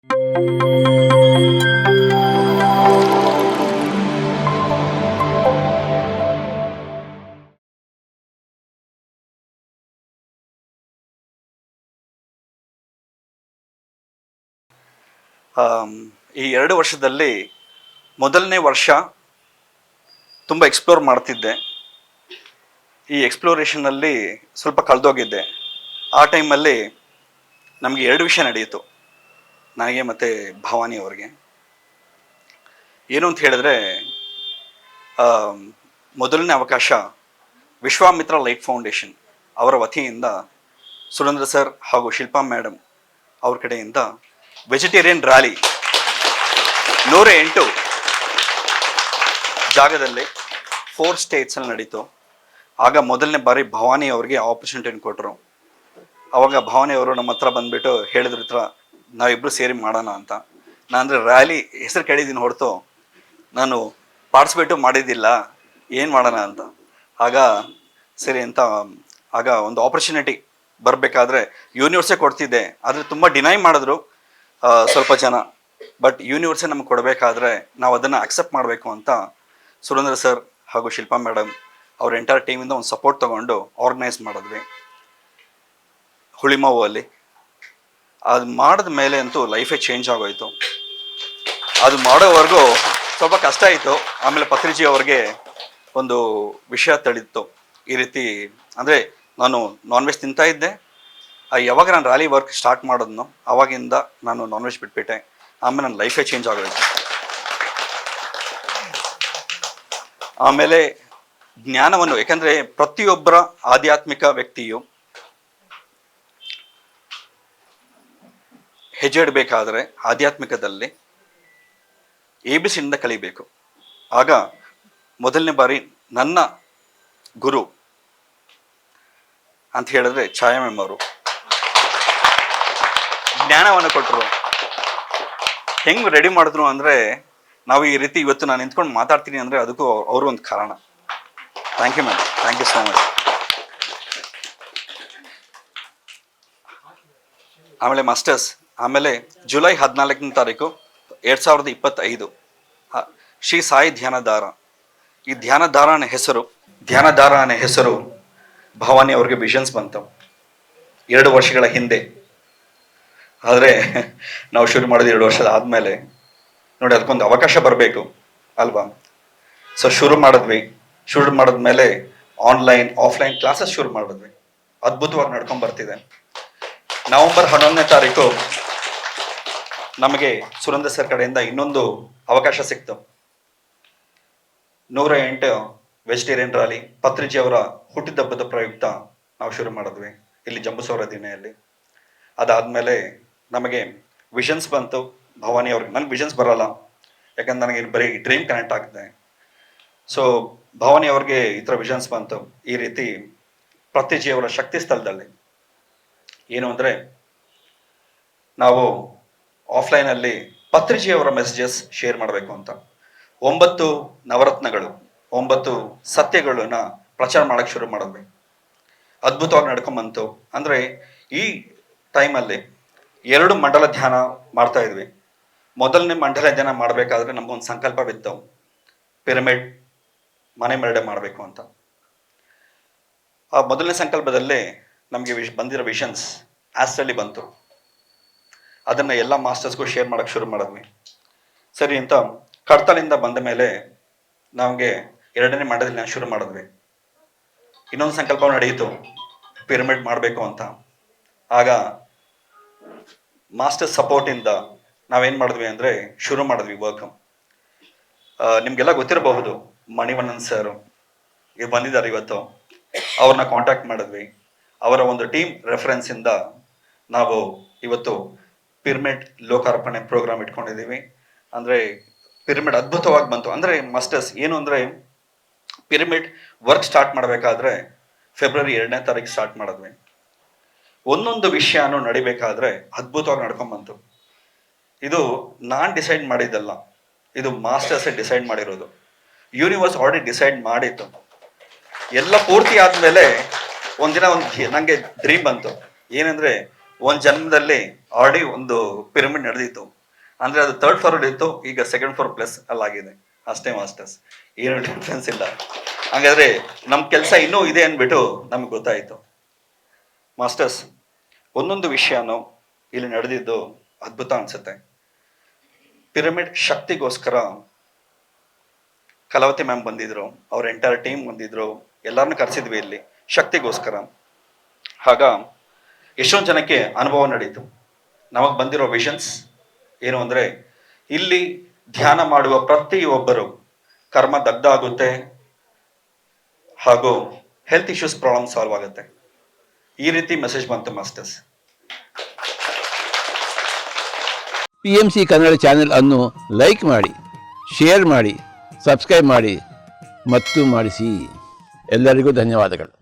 ಈ 2 ವರ್ಷದಲ್ಲಿ ಮೊದಲನೇ ವರ್ಷ ತುಂಬ ಎಕ್ಸ್ಪ್ಲೋರ್ ಮಾಡ್ತಿದ್ದೆ. ಈ ಎಕ್ಸ್ಪ್ಲೋರೇಷನ್ನಲ್ಲಿ ಸ್ವಲ್ಪ ಕಳೆದೋಗಿದ್ದೆ. ಆ ಟೈಮಲ್ಲಿ ನಮಗೆ 2 ವಿಷಯ ನಡೆಯಿತು, ನನಗೆ ಮತ್ತು ಭವಾನಿ ಅವರಿಗೆ. ಏನು ಅಂತ ಹೇಳಿದ್ರೆ, ಮೊದಲನೇ ಅವಕಾಶ ವಿಶ್ವಾಮಿತ್ರ ಲೈಟ್ ಫೌಂಡೇಶನ್ ಅವರ ವತಿಯಿಂದ ಸುರೇಂದ್ರ ಸರ್ ಹಾಗೂ ಶಿಲ್ಪಾ ಮೇಡಮ್ ಅವ್ರ ಕಡೆಯಿಂದ ವೆಜಿಟೇರಿಯನ್ ರ್ಯಾಲಿ 108 ಜಾಗದಲ್ಲಿ 4 ಸ್ಟೇಟ್ಸಲ್ಲಿ ನಡೀತು. ಆಗ ಮೊದಲನೇ ಬಾರಿ ಭವಾನಿ ಅವ್ರಿಗೆ ಆಪರ್ಚುನಿಟಿಯನ್ನು ಕೊಟ್ಟರು. ಆವಾಗ ಭವಾನಿ ಅವರು ನಮ್ಮ ಹತ್ರ ಬಂದುಬಿಟ್ಟು ಹೇಳಿದ್ರ ಹತ್ರ ನಾವಿಬ್ಬರು ಸೇರಿ ಮಾಡೋಣ ಅಂತ. ನಾನು ಅಂದರೆ ರ್ಯಾಲಿ ಹೆಸರು ಕೇಳಿದ್ದೀನಿ ಹೊರತು ನಾನು ಪಾರ್ಟಿಸಿಪೇಟು ಮಾಡಿದ್ದಿಲ್ಲ, ಏನು ಮಾಡೋಣ ಅಂತ. ಆಗ ಸರಿ ಅಂತ ಆಗ ಒಂದು ಆಪರ್ಚುನಿಟಿ ಬರಬೇಕಾದ್ರೆ ಯೂನಿವರ್ಸೇ ಕೊಡ್ತಿದ್ದೆ, ಆದರೆ ತುಂಬ ಡಿನೈ ಮಾಡಿದ್ರು ಸ್ವಲ್ಪ ಜನ. ಬಟ್ ಯೂನಿವರ್ಸೇ ನಮ್ಗೆ ಕೊಡಬೇಕಾದ್ರೆ ನಾವು ಅದನ್ನು ಅಕ್ಸೆಪ್ಟ್ ಮಾಡಬೇಕು ಅಂತ ಸುರೇಂದ್ರ ಸರ್ ಹಾಗೂ ಶಿಲ್ಪಾ ಮೇಡಮ್ ಅವ್ರ ಎಂಟೈರ್ ಟೀಮಿಂದ ಒಂದು ಸಪೋರ್ಟ್ ತೊಗೊಂಡು ಆರ್ಗನೈಸ್ ಮಾಡಿದ್ವಿ ಹುಳಿಮಾವು ಅಲ್ಲಿ. ಅದು ಮಾಡಿದ ಮೇಲೆ ಅಂತೂ ಲೈಫೇ ಚೇಂಜ್ ಆಗೋಯ್ತು. ಅದು ಮಾಡೋವರೆಗೂ ಸ್ವಲ್ಪ ಕಷ್ಟ ಆಯಿತು. ಆಮೇಲೆ ಪತ್ರಿಜಿ ಅವ್ರಿಗೆ ಒಂದು ವಿಷಯ ತಿಳಿತ್ತು, ಈ ರೀತಿ ಅಂದರೆ ನಾನು ನಾನ್ ವೆಜ್ ತಿಂತಾ ಇದ್ದೆ. ಯಾವಾಗ ನಾನು ರ್ಯಾಲಿ ವರ್ಕ್ ಸ್ಟಾರ್ಟ್ ಮಾಡೋದನ್ನು ಆವಾಗಿಂದ ನಾನು ನಾನ್ ವೆಜ್ ಬಿಟ್ಬಿಟ್ಟೆ. ಆಮೇಲೆ ನನ್ನ ಲೈಫೇ ಚೇಂಜ್ ಆಗೋಯ್ತು. ಆಮೇಲೆ ಜ್ಞಾನವನ್ನು, ಯಾಕಂದರೆ ಪ್ರತಿಯೊಬ್ಬರ ಆಧ್ಯಾತ್ಮಿಕ ವ್ಯಕ್ತಿಯು ಹೆಜ್ಜೆ ಇಡಬೇಕಾದ್ರೆ ಆಧ್ಯಾತ್ಮಿಕದಲ್ಲಿ ABCಯಿಂದ ಕಲಿಬೇಕು. ಆಗ ಮೊದಲನೇ ಬಾರಿ ನನ್ನ ಗುರು ಅಂತ ಹೇಳಿದ್ರೆ ಛಾಯಾ ಮ್ಯಾಮ್ ಅವರು ಜ್ಞಾನವನ್ನು ಕೊಟ್ಟರು. ಹೆಂಗೆ ರೆಡಿ ಮಾಡಿದ್ರು ಅಂದರೆ, ನಾವು ಈ ರೀತಿ ಇವತ್ತು ನಾನು ನಿಂತ್ಕೊಂಡು ಮಾತಾಡ್ತೀನಿ ಅಂದರೆ ಅದಕ್ಕೂ ಅವರು ಒಂದು ಕಾರಣ. Thank you ma'am, thank you so much. ಆಮೇಲೆ ಮಾಸ್ಟರ್ಸ್, ಆಮೇಲೆ ಜುಲೈ 14ನೇ ತಾರೀಕು 2025 ಶ್ರೀ ಸಾಯಿ ಧ್ಯಾನಧಾರ. ಈ ಧ್ಯಾನಧಾರ ಅನ್ನೋ ಹೆಸರು ಭವಾನಿ ಅವ್ರಿಗೆ ವಿಷನ್ಸ್ ಬಂತು 2 ವರ್ಷಗಳ ಹಿಂದೆ. ಆದರೆ ನಾವು ಶುರು ಮಾಡೋದು 2 ವರ್ಷದ ಆದಮೇಲೆ ನೋಡಿ, ಅದಕ್ಕೊಂದು ಅವಕಾಶ ಬರಬೇಕು ಅಲ್ವಾ. ಸೊ ಶುರು ಮಾಡಿದ್ಮೇಲೆ ಆನ್ಲೈನ್ ಆಫ್ಲೈನ್ ಕ್ಲಾಸಸ್ ಶುರು ಮಾಡಿದ್ವಿ. ಅದ್ಭುತವಾಗಿ ನಡ್ಕೊಂಡು ಬರ್ತಿದೆ. ನವೆಂಬರ್ 11ನೇ ತಾರೀಕು ನಮಗೆ ಸುರೇಂದ್ರ ಸರ್ ಕಡೆಯಿಂದ ಇನ್ನೊಂದು ಅವಕಾಶ ಸಿಕ್ತು. 108 ವೆಜಿಟೇರಿಯನ್ ರ್ಯಾಲಿ ಪತ್ರಿಜಿ ಅವರ ಹುಟ್ಟಿದಬ್ಬದ ಪ್ರಯುಕ್ತ ನಾವು ಶುರು ಮಾಡಿದ್ವಿ ಇಲ್ಲಿ ಜಂಬೂಸವರ ದಿನೆಯಲ್ಲಿ. ಅದಾದಮೇಲೆ ನಮಗೆ ವಿಷನ್ಸ್ ಬಂತು ಭವಾನಿ ಅವ್ರಿಗೆ. ನನಗೆ ವಿಷನ್ಸ್ ಬರೋಲ್ಲ, ಯಾಕಂದ್ರೆ ನನಗೆ ಬರೀ ಡ್ರೀಮ್ ಕನೆಕ್ಟ್ ಆಗ್ತದೆ. ಸೊ ಭವಾನಿ ಅವ್ರಿಗೆ ಈ ಥರ ವಿಷನ್ಸ್ ಬಂತು, ಈ ರೀತಿ ಪತ್ರಿಜಿ ಅವರ ಶಕ್ತಿ ಸ್ಥಳದಲ್ಲಿ ಏನು ಅಂದರೆ, ನಾವು ಆಫ್ಲೈನಲ್ಲಿ ಪತ್ರಿಜಿ ಅವರ ಮೆಸೇಜಸ್ ಶೇರ್ ಮಾಡಬೇಕು ಅಂತ 9 ನವರತ್ನಗಳು 9 ಸತ್ಯಗಳನ್ನ ಪ್ರಚಾರ ಮಾಡೋಕ್ಕೆ ಶುರು ಮಾಡಿದ್ವಿ. ಅದ್ಭುತವಾಗಿ ನಡ್ಕೊಂಬಂತು. ಅಂದರೆ ಈ ಟೈಮಲ್ಲಿ 2 ಮಂಡಲ ಧ್ಯಾನ ಮಾಡ್ತಾ ಇದ್ವಿ. ಮೊದಲನೇ ಮಂಡಲ ಧ್ಯಾನ ಮಾಡಬೇಕಾದ್ರೆ ನಮಗೊಂದು ಸಂಕಲ್ಪವಿತ್ತು, ಪಿರಮಿಡ್ ಮನೆ ಮೇಲ್ಗಡೆ ಮಾಡಬೇಕು ಅಂತ. ಆ ಮೊದಲನೇ ಸಂಕಲ್ಪದಲ್ಲೇ ನಮಗೆ ಬಂದಿರೋ ವಿಷನ್ಸ್ ಆಸ್ಟ್ರಲ್ಲಿ ಬಂತು. ಅದನ್ನು ಎಲ್ಲ ಮಾಸ್ಟರ್ಸ್ಗೂ ಶೇರ್ ಮಾಡೋಕ್ಕೆ ಶುರು ಮಾಡಿದ್ವಿ. ಸರಿ ಅಂತ ಕಡ್ತಲಿಂದ ಬಂದ ಮೇಲೆ ನಮಗೆ 2ನೇ ಮಂಡಲದಲ್ಲಿ ಶುರು ಮಾಡಿದ್ವಿ. ಇನ್ನೊಂದು ಸಂಕಲ್ಪ ನಡೆಯಿತು, ಪಿರಮಿಡ್ ಮಾಡಬೇಕು ಅಂತ. ಆಗ ಮಾಸ್ಟರ್ ಸಪೋರ್ಟಿಂದ ನಾವೇನು ಮಾಡಿದ್ವಿ ಅಂದರೆ ಶುರು ಮಾಡಿದ್ವಿ ವರ್ಕ್. ನಿಮಗೆಲ್ಲ ಗೊತ್ತಿರಬಹುದು, ಮಣಿವಣ್ಣನ್ ಸರ್ ಬಂದಿದ್ದಾರೆ ಇವತ್ತು. ಅವ್ರನ್ನ ಕಾಂಟ್ಯಾಕ್ಟ್ ಮಾಡಿದ್ವಿ. ಅವರ ಒಂದು ಟೀಮ್ ರೆಫರೆನ್ಸಿಂದ ನಾವು ಇವತ್ತು ಪಿರಮಿಡ್ ಲೋಕಾರ್ಪಣೆ ಪ್ರೋಗ್ರಾಮ್ ಇಟ್ಕೊಂಡಿದ್ದೀವಿ. ಅಂದರೆ ಪಿರಮಿಡ್ ಅದ್ಭುತವಾಗಿ ಬಂತು. ಅಂದರೆ ಮಾಸ್ಟರ್ಸ್ ಏನು ಅಂದರೆ, ಪಿರಮಿಡ್ ವರ್ಕ್ ಸ್ಟಾರ್ಟ್ ಮಾಡಬೇಕಾದ್ರೆ ಫೆಬ್ರವರಿ 2ನೇ ತಾರೀಕು ಸ್ಟಾರ್ಟ್ ಮಾಡಿದ್ವಿ. ಒಂದೊಂದು ವಿಷಯನೂ ನಡಿಬೇಕಾದ್ರೆ ಅದ್ಭುತವಾಗಿ ನಡ್ಕೊಂಡ್ಬಂತು. ಇದು ನಾನು ಡಿಸೈಡ್ ಮಾಡಿದ್ದಲ್ಲ, ಇದು ಮಾಸ್ಟರ್ಸೇ ಡಿಸೈಡ್ ಮಾಡಿರೋದು. ಯೂನಿವರ್ಸ್ ಆಲ್ರೆಡಿ ಡಿಸೈಡ್ ಮಾಡಿತ್ತು. ಎಲ್ಲ ಪೂರ್ತಿ ಆದಮೇಲೆ ಒಂದಿನ ನನಗೆ ಡ್ರೀಮ್ ಬಂತು. ಏನಂದರೆ, ಒಂದು ಜನ್ಮದಲ್ಲಿ ಆಲ್ರೆಡಿ ಒಂದು ಪಿರಮಿಡ್ ನಡೆದಿತ್ತು, ಅಂದ್ರೆ ಅದು 3rd ಫ್ಲೋರ್ ಇತ್ತು, ಈಗ 2nd ಫ್ಲೋರ್ ಪ್ಲಸ್ ಅಲ್ಲಾಗಿದೆ ಅಷ್ಟೇ ಮಾಸ್ಟರ್ಸ್, ಏನು ಡಿಫ್ರೆನ್ಸ್ ಇಲ್ಲ. ಹಾಗಾದ್ರೆ ನಮ್ಮ ಕೆಲಸ ಇನ್ನೂ ಇದೆ ಅಂದ್ಬಿಟ್ಟು ನಮ್ಗೆ ಗೊತ್ತಾಯ್ತು. ಮಾಸ್ಟರ್ಸ್, ಒಂದೊಂದು ವಿಷಯನೂ ಇಲ್ಲಿ ನಡೆದಿದ್ದು ಅದ್ಭುತ ಅನ್ಸುತ್ತೆ. ಪಿರಮಿಡ್ ಶಕ್ತಿಗೋಸ್ಕರ ಕಲಾವತಿ ಮ್ಯಾಮ್ ಬಂದಿದ್ರು, ಅವ್ರ ಎಂಟೈರ್ ಟೀಮ್ ಬಂದಿದ್ರು, ಎಲ್ಲರನ್ನೂ ಕರೆಸಿದ್ವಿ ಇಲ್ಲಿ ಶಕ್ತಿಗೋಸ್ಕರ. ಆಗ ಎಷ್ಟೊಂದು ಜನಕ್ಕೆ ಅನುಭವ ನಡೀತು. ನಮಗೆ ಬಂದಿರೋ ವಿಷನ್ಸ್ ಏನು ಅಂದರೆ, ಇಲ್ಲಿ ಧ್ಯಾನ ಮಾಡುವ ಪ್ರತಿಯೊಬ್ಬರು ಕರ್ಮ ದಗ್ಧ ಆಗುತ್ತೆ ಹಾಗೂ ಹೆಲ್ತ್ ಇಶ್ಯೂಸ್ ಪ್ರಾಬ್ಲಮ್ ಸಾಲ್ವ್ ಆಗುತ್ತೆ. ಈ ರೀತಿ ಮೆಸೇಜ್ ಬಂತು ಮಾಸ್ಟರ್ಸ್. PMC ಕನ್ನಡ ಚಾನೆಲ್ ಅನ್ನು ಲೈಕ್ ಮಾಡಿ, ಶೇರ್ ಮಾಡಿ, ಸಬ್ಸ್ಕ್ರೈಬ್ ಮಾಡಿ ಮತ್ತು ಮಾಡಿಸಿ. ಎಲ್ಲರಿಗೂ ಧನ್ಯವಾದಗಳು.